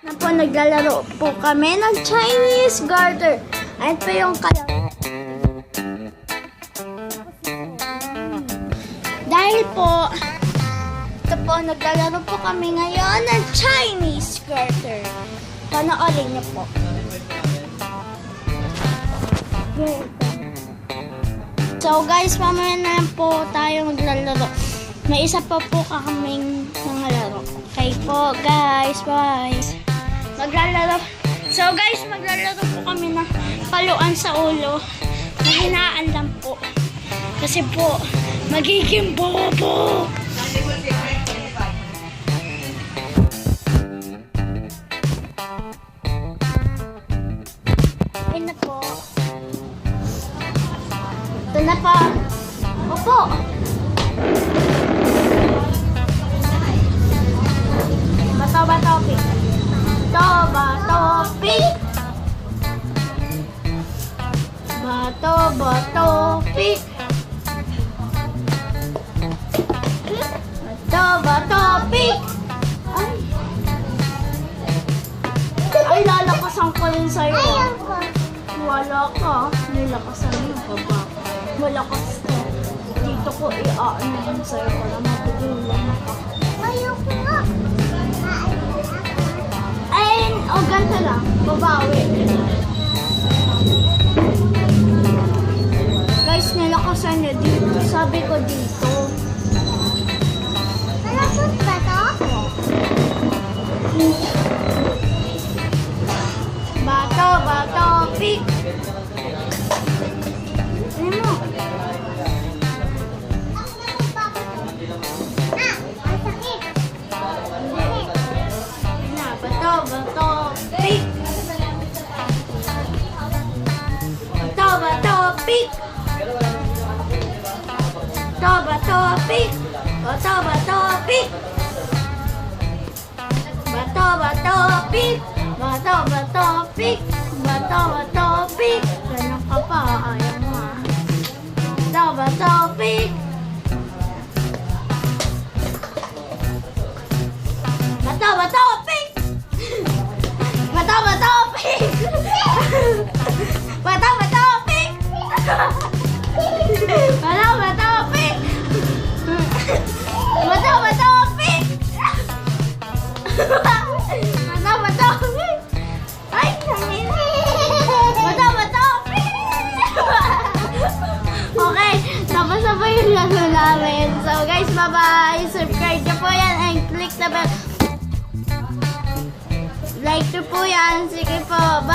Na po, naglalaro po kami ng Chinese garter. Ayan po yung kalaro. Dahil po, ito po, naglalaro po kami ngayon ng Chinese garter. Panoorin niyo po. So guys, mamaya na lang po tayo maglalaro. May isa pa po kaming mga laro. Okay po guys, bye. Maglalaro. So guys, maglalaro po kami na paluan sa ulo. Mahinaan lang po. Kasi po, magiging bobo. Ay na po. Ito na pa. Opo. Bato, pick. Bato, pick. Bato, pick. Bato, pick. Ay, lalakasan ko rin sa'yo. Wala ka. Nilakasan mo ka ba? Malakas ka. Dito ko i-ano yun sa'yo para magugulang ka. Ayoko nga. Ay, o ganito lang. Babawi. Guys, nilakasan niya dito. Sabi ko dito. Malakot ba to? Bato, pick. Ano mo? Ang sakit. Bato, pick. Bato, pick. Bato, pick. Bato, pick. Bato, pick. Bato, pick. Bato, pick. Ganun ka pa, ayaw mo ah. Bato, pick. Bato, pick. Bato, pick. Bato, pick. Bato, pick. Bato, pick. Bato, pick. Ay, hangin. Bato, pick. Okay, tapos na po yung laro namin. So guys, bye-bye. Subscribe nyo po yan and click the bell. Like nyo po yan. Sige po, bye.